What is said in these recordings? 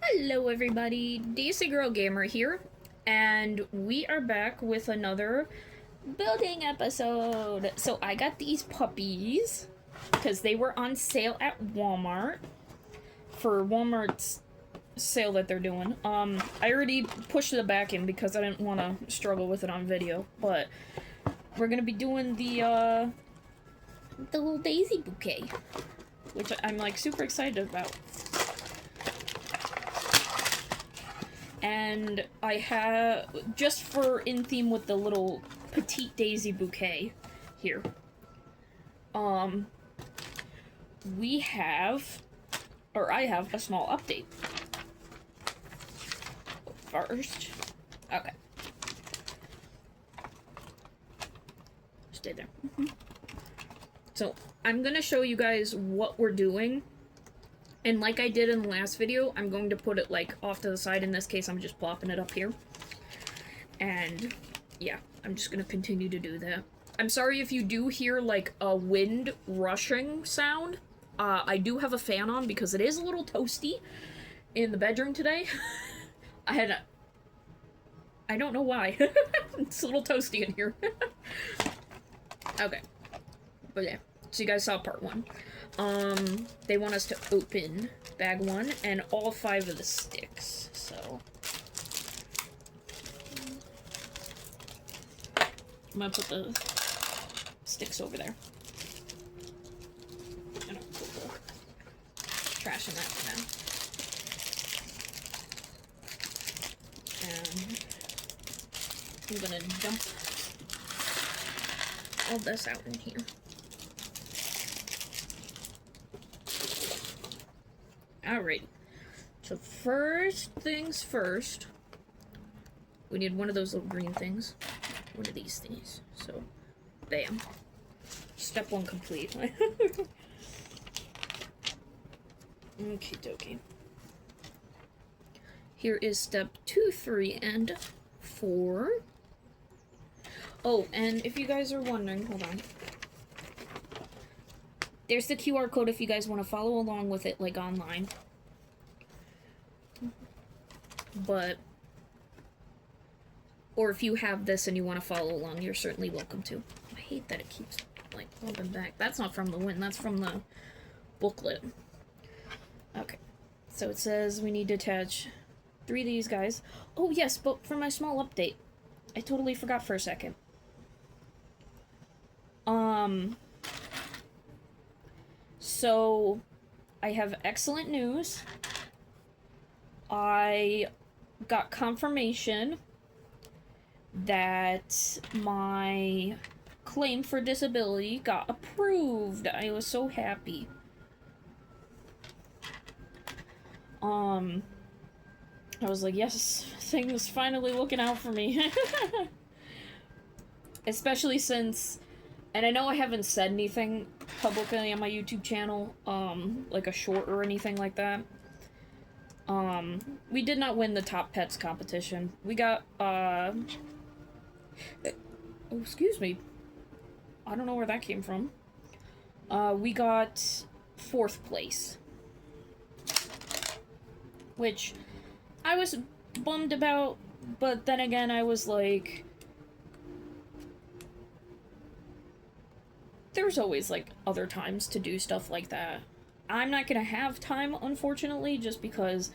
Hello everybody, Daisy Girl Gamer here, and we are back with another building episode. So I got these puppies because they were on sale at Walmart for Walmart's sale that they're doing. I already pushed the back in because I didn't want to struggle with it on video, but we're gonna be doing the little daisy bouquet, which I'm like super excited about. And I have, just for in theme with the little petite daisy bouquet here, we have, or I have a small update. First, okay. Stay there. So, I'm gonna show you guys what we're doing. And like I did in the last video, I'm going to put it, like, off to the side. In this case, I'm just plopping it up here. And, yeah, I'm just gonna continue to do that. I'm sorry if you do hear, like, a wind rushing sound. I do have a fan on because it is a little toasty in the bedroom today. I don't know why. It's a little toasty in here. Okay. But yeah, so you guys saw part 1. They want us to open bag 1 and all 5 of the sticks, so. I'm gonna put the sticks over there. And I'll put the trash in that for now. And I'm gonna dump all this out in here. Alright, so first things first, we need one of those little green things, one of these things, so, bam, step 1 complete. Okie dokie. Here is step 2, 3, and 4. Oh, and if you guys are wondering, hold on. There's the QR code if you guys want to follow along with it, like, online. But, or if you have this and you want to follow along, you're certainly welcome to. I hate that it keeps, like, bumping back. That's not from the wind, that's from the booklet. Okay. So it says we need to attach 3 of these guys. Oh, yes, but for my small update. I totally forgot for a second. So, I have excellent news. I got confirmation that my claim for disability got approved. I was so happy. I was like, yes, things finally looking out for me. Especially since, and I know I haven't said anything publicly on my YouTube channel, like a short or anything like that. We did not win the Top Pets competition. We got, oh, excuse me. I don't know where that came from. We got 4th place. Which I was bummed about, but then again, I was like, there's always, like, other times to do stuff like that. I'm not gonna have time, unfortunately, just because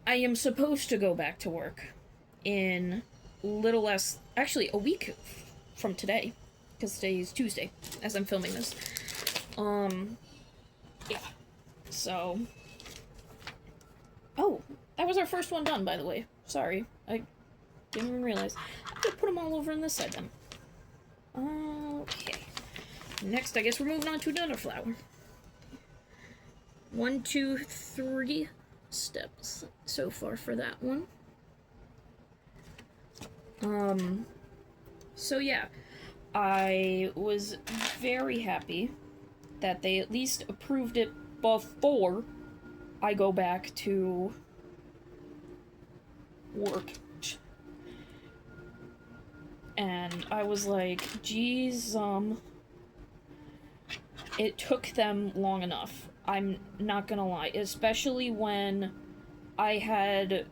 I am supposed to go back to work in little less, actually, a week from today, because today is Tuesday, as I'm filming this. Yeah. So. Oh, that was our first one done, by the way. Sorry, I didn't even realize. I'm gonna put them all over on this side, then. Okay. Next, I guess we're moving on to another flower. 1, 2, 3 steps so far for that one. So yeah, I was very happy that they at least approved it before I go back to work. And I was like, geez, it took them long enough. I'm not gonna lie. Especially when I had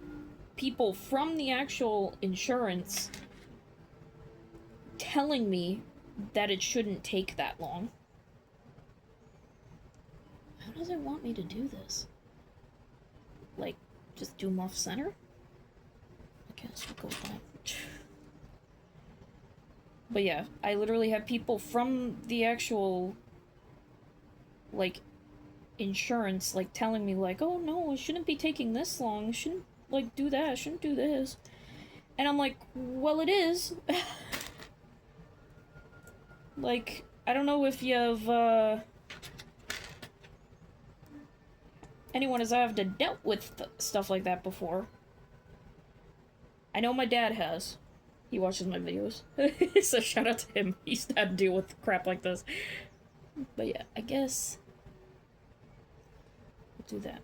people from the actual insurance telling me that it shouldn't take that long. How does it want me to do this? Like, just do them off center? I guess we'll go with that. But yeah, I literally have people from the actual, like, insurance, like, telling me, like, oh no, it shouldn't be taking this long, it shouldn't, like, do that, it shouldn't do this. And I'm like, well, it is. Like, I don't know if you've, anyone has ever dealt with stuff like that before. I know my dad has. He watches my videos. So shout out to him. He's had to deal with crap like this. But yeah, I guess we'll do that.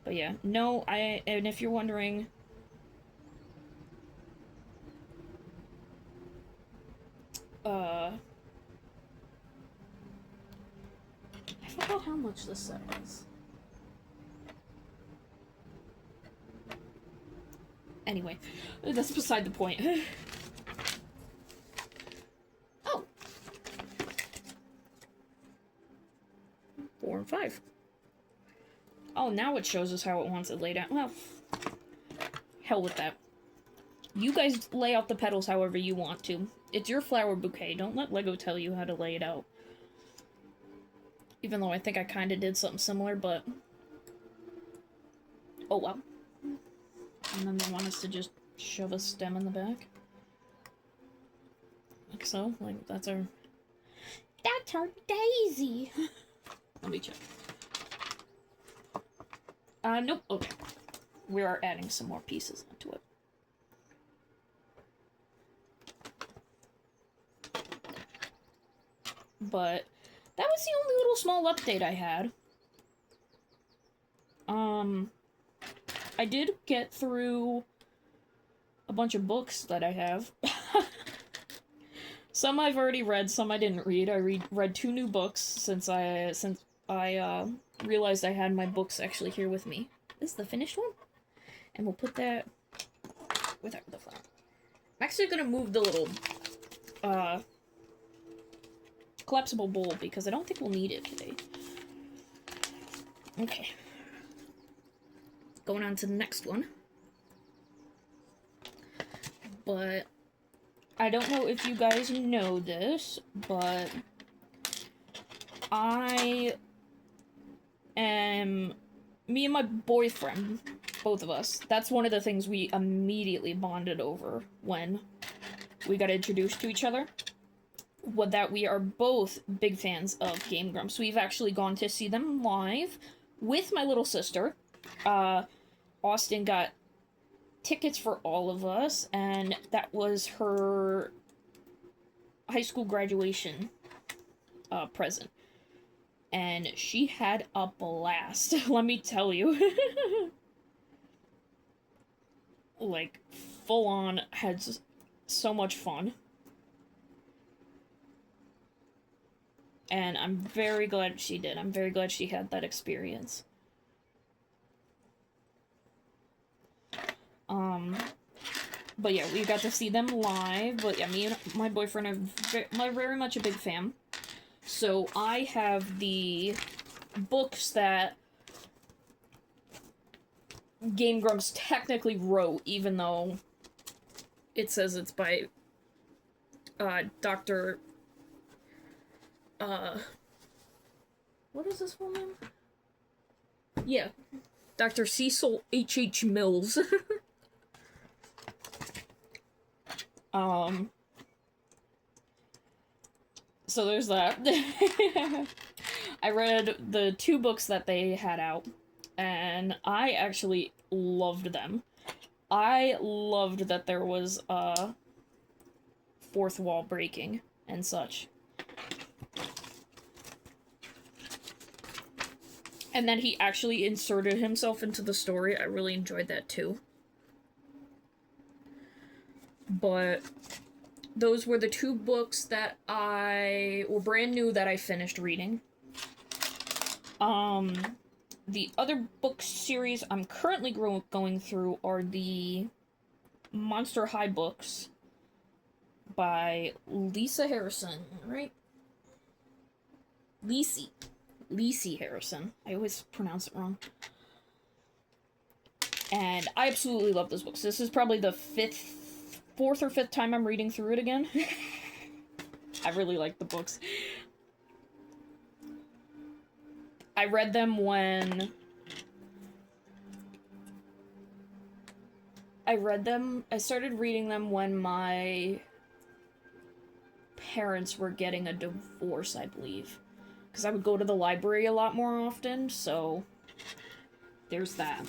But yeah, no, and if you're wondering, I forgot how much this set was. Anyway, that's beside the point. Oh! 4 and 5. Oh, now it shows us how it wants it laid out. Well, hell with that. You guys lay out the petals however you want to. It's your flower bouquet. Don't let Lego tell you how to lay it out. Even though I think I kind of did something similar, but... oh well. And then they want us to just shove a stem in the back. Like so. Like, that's our Daisy! Let me check. Nope. Okay. We are adding some more pieces into it. But that was the only little small update I had. I did get through a bunch of books that I have. Some I've already read, some I didn't read. I read 2 new books since I realized I had my books actually here with me. This is the finished one. And we'll put that without the flower. I'm actually gonna move the little collapsible bowl because I don't think we'll need it today. Okay. Going on to the next one. But I don't know if you guys know this, but me and my boyfriend, both of us, that's one of the things we immediately bonded over when we got introduced to each other. Was that we are both big fans of Game Grumps. We've actually gone to see them live with my little sister. Austin got tickets for all of us, and that was her high school graduation present. And she had a blast, let me tell you. Like, full on, had so much fun. And I'm very glad she did. I'm very glad she had that experience. But yeah, we got to see them live. But yeah, me and my boyfriend are very much a big fan. So I have the books that Game Grumps technically wrote, even though it says it's by Dr. What is this full name? Yeah, Dr. Cecil H.H. Mills. So there's that. I read the 2 books that they had out, and I actually loved them. I loved that there was, fourth wall breaking and such. And then he actually inserted himself into the story. I really enjoyed that too. But those were the 2 books that were brand new that I finished reading. The other book series I'm currently going through are the Monster High books by Lisa Harrison, right? Lisi Harrison. I always pronounce it wrong. And I absolutely love those books. This is probably the fourth or fifth time I'm reading through it again. I really like the books. I read them when... I started reading them when my parents were getting a divorce, I believe. Because I would go to the library a lot more often, so... there's that.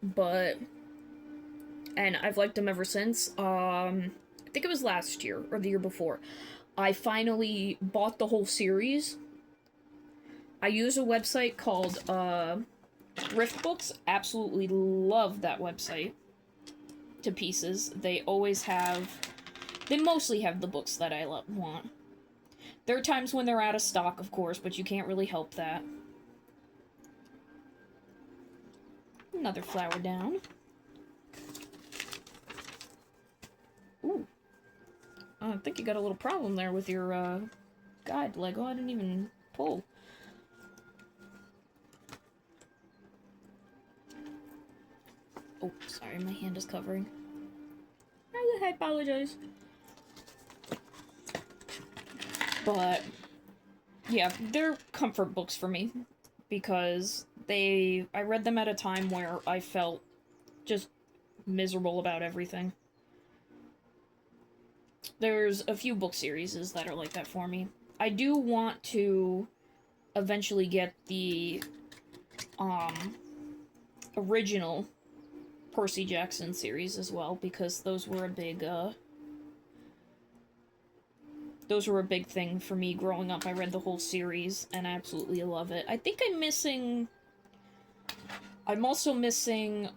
But... and I've liked them ever since. I think it was last year, or the year before. I finally bought the whole series. I use a website called, Rift Books. Absolutely love that website to pieces. They always have... they mostly have the books that I want. There are times when they're out of stock, of course, but you can't really help that. Another flower down. Ooh. I think you got a little problem there with your, guide, Lego. I didn't even pull. Oh, sorry, my hand is covering. I apologize. But, yeah, they're comfort books for me. Because I read them at a time where I felt just miserable about everything. There's a few book series that are like that for me. I do want to eventually get the, original Percy Jackson series as well, because those were a big thing for me growing up. I read the whole series, and I absolutely love it. I think I'm also missing,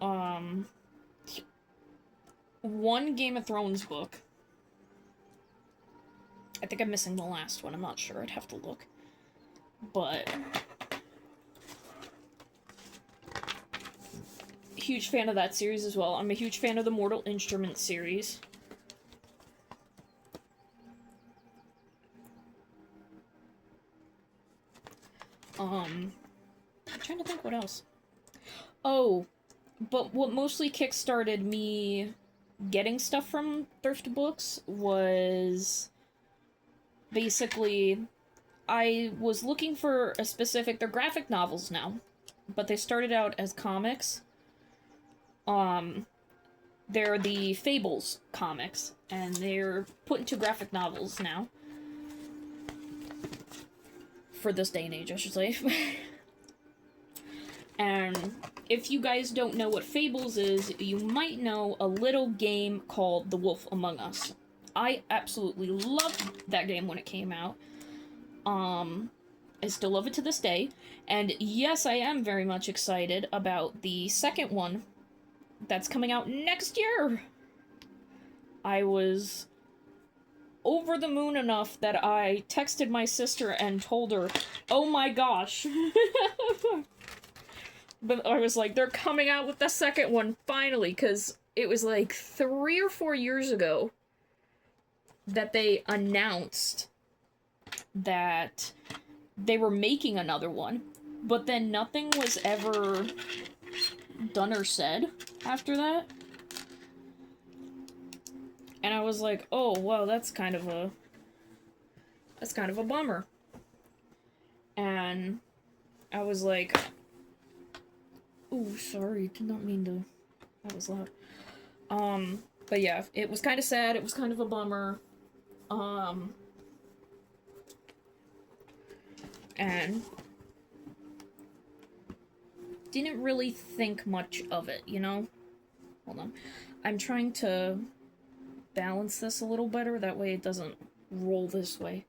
one Game of Thrones book. I think I'm missing the last one, I'm not sure, I'd have to look. But... huge fan of that series as well. I'm a huge fan of the Mortal Instruments series. I'm trying to think what else. Oh, but what mostly kickstarted me getting stuff from thrift books was basically I was looking for a specific... they're graphic novels now, but they started out as comics. They're the Fables comics, and they're put into graphic novels now. For this day and age, I should say. And if you guys don't know what Fables is, you might know a little game called The Wolf Among Us. I absolutely loved that game when it came out. I still love it to this day. And yes, I am very much excited about the second one that's coming out next year. I was over the moon enough that I texted my sister and told her, oh my gosh. But I was like, they're coming out with the second one, finally, because it was like 3 or 4 years ago that they announced that they were making another one, but then nothing was ever done or said after that. And I was like, oh, well, that's kind of a bummer. And I was like, ooh, sorry, did not mean to, that was loud. But yeah, it was kind of sad, it was kind of a bummer. And didn't really think much of it, you know? Hold on. I'm trying to balance this a little better, that way it doesn't roll this way.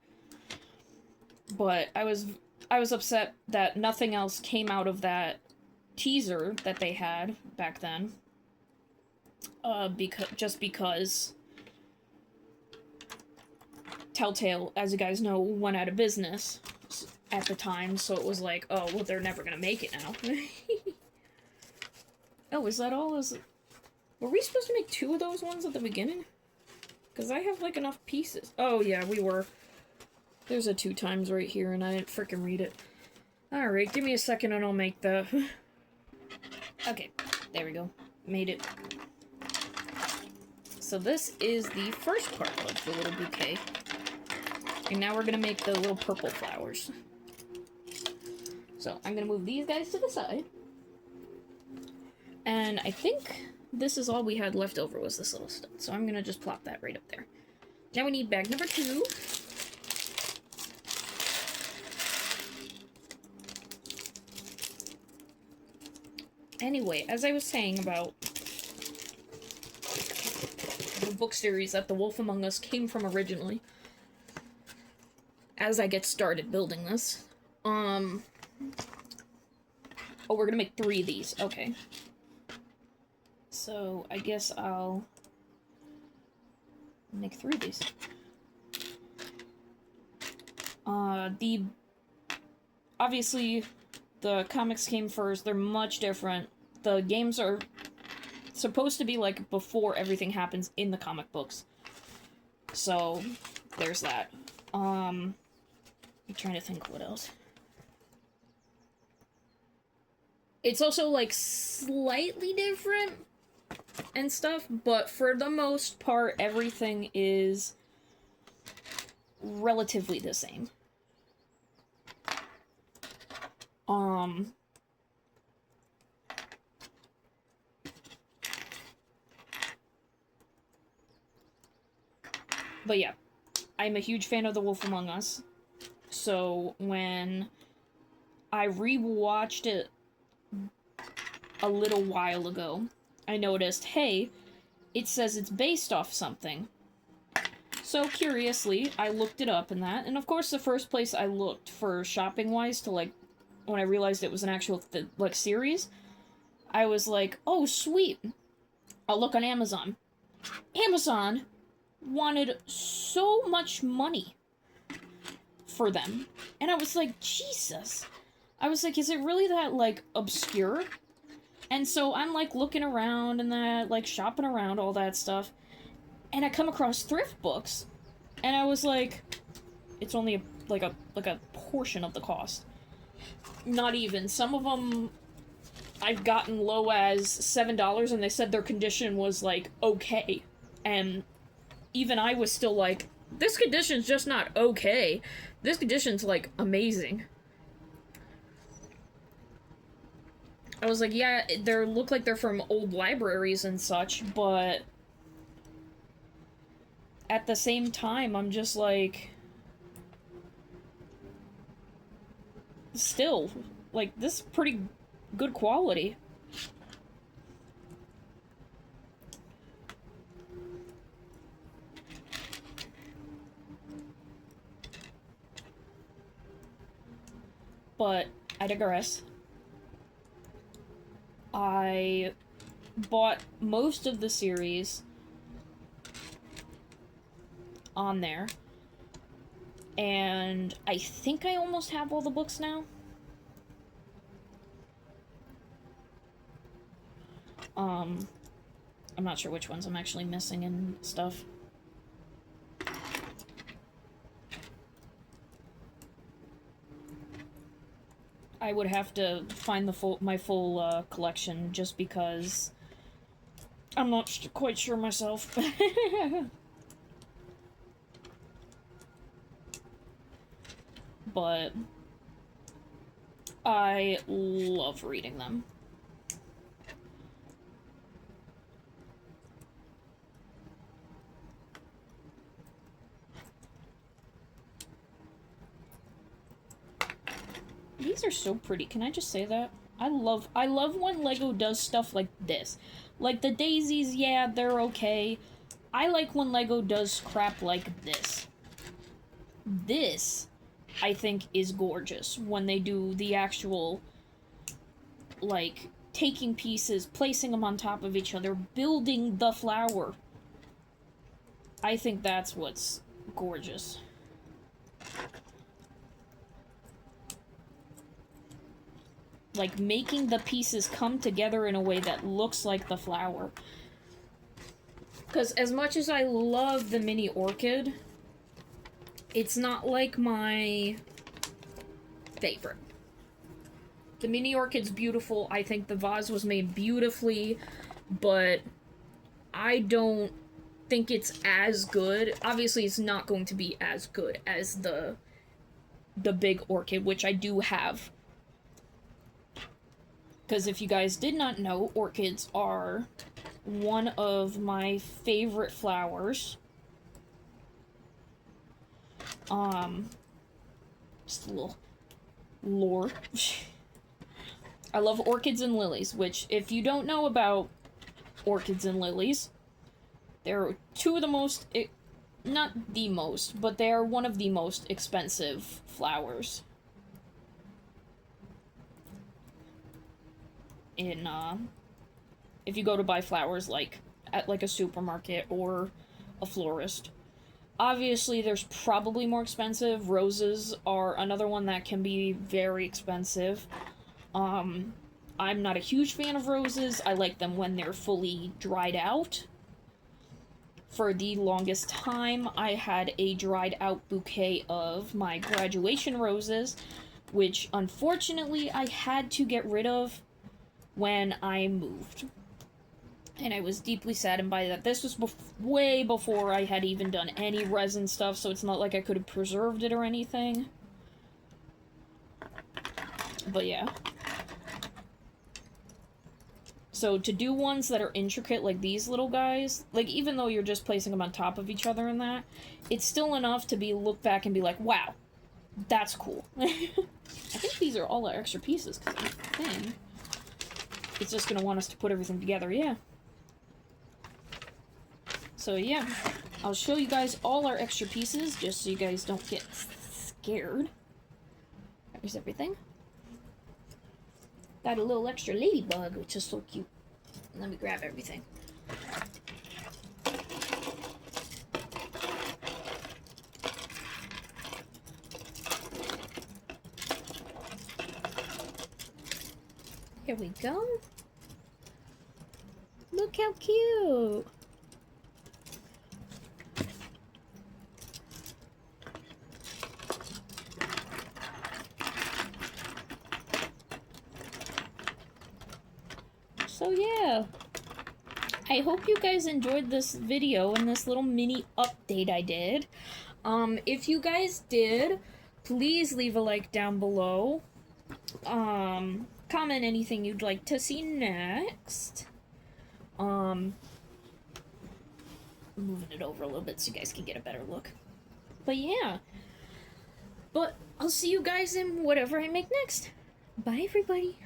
But I was upset that nothing else came out of that teaser that they had back then. Because Telltale, as you guys know, went out of business at the time, so it was like, oh, well, they're never gonna make it now. Oh, is that all? Were we supposed to make 2 of those ones at the beginning? Because I have, like, enough pieces. Oh, yeah, we were. There's a 2 times right here, and I didn't frickin' read it. Alright, give me a second and I'll make the... Okay, there we go. Made it. So this is the first part of the little bouquet. And now we're gonna make the little purple flowers. So I'm gonna move these guys to the side. And I think this is all we had left over was this little stud. So I'm gonna just plop that right up there. Now we need bag number 2. Anyway, as I was saying about the book series that The Wolf Among Us came from originally, as I get started building this, oh, we're gonna make 3 of these, okay. So, I guess I'll make 3 of these. Obviously, the comics came first, they're much different. The games are supposed to be, like, before everything happens in the comic books. So, there's that. I'm trying to think what else. It's also, like, slightly different and stuff, but for the most part, everything is relatively the same. But yeah, I'm a huge fan of The Wolf Among Us. So when I rewatched it a little while ago, I noticed, hey, it says it's based off something. So curiously, I looked it up and that, and of course the first place I looked for shopping-wise to, like, when I realized it was an actual, like, series, I was like, oh, sweet. I'll look on Amazon. Amazon wanted so much money for them. And I was like, Jesus. I was like, is it really that, like, obscure? And so I'm, like, looking around and that, like, shopping around, all that stuff. And I come across thrift books. And I was like, it's only, a portion of the cost. Not even. Some of them I've gotten low as $7, and they said their condition was, like, okay. And even I was still like, this condition's just not okay. This condition's, like, amazing. I was like, yeah, they look like they're from old libraries and such, but at the same time, I'm just like, still, like, this is pretty good quality. But I digress. I bought most of the series on there, and I think I almost have all the books now. I'm not sure which ones I'm actually missing and stuff. I would have to find my full collection just because I'm not quite sure myself. But I love reading them. These are so pretty. Can I just say that? I love when LEGO does stuff like this. Like the Daisies, yeah, they're okay. I like when LEGO does crap like this. This, I think, is gorgeous. When they do the actual, like, taking pieces, placing them on top of each other, building the flower. I think that's what's gorgeous. Like, making the pieces come together in a way that looks like the flower. Because as much as I love the mini orchid, it's not like my favorite. The mini orchid's beautiful. I think the vase was made beautifully, but I don't think it's as good. Obviously, it's not going to be as good as the big orchid, which I do have. Because if you guys did not know, orchids are one of my favorite flowers. Just a little lore. I love orchids and lilies, which, if you don't know about orchids and lilies, they're two of the most, not the most, but they are one of the most expensive flowers in, if you go to buy flowers, like, at, like, a supermarket or a florist. Obviously, there's probably more expensive. Roses are another one that can be very expensive. I'm not a huge fan of roses. I like them when they're fully dried out. For the longest time, I had a dried out bouquet of my graduation roses, which unfortunately I had to get rid of when I moved. And I was deeply saddened by that. This was way before I had even done any resin stuff, so it's not like I could have preserved it or anything. But yeah. So to do ones that are intricate, like these little guys, like, even though you're just placing them on top of each other and that, it's still enough to be look back and be like, wow, that's cool. I think these are all our extra pieces, because I think it's just going to want us to put everything together, yeah. So yeah, I'll show you guys all our extra pieces, just so you guys don't get scared. There's everything. Got a little extra ladybug, which is so cute. Let me grab everything. Here we go. Look how cute. So yeah, I hope you guys enjoyed this video and this little mini update I did. If you guys did, please leave a like down below. Comment anything you'd like to see next. Moving it over a little bit so you guys can get a better look. But yeah, but I'll see you guys in whatever I make next. Bye, everybody.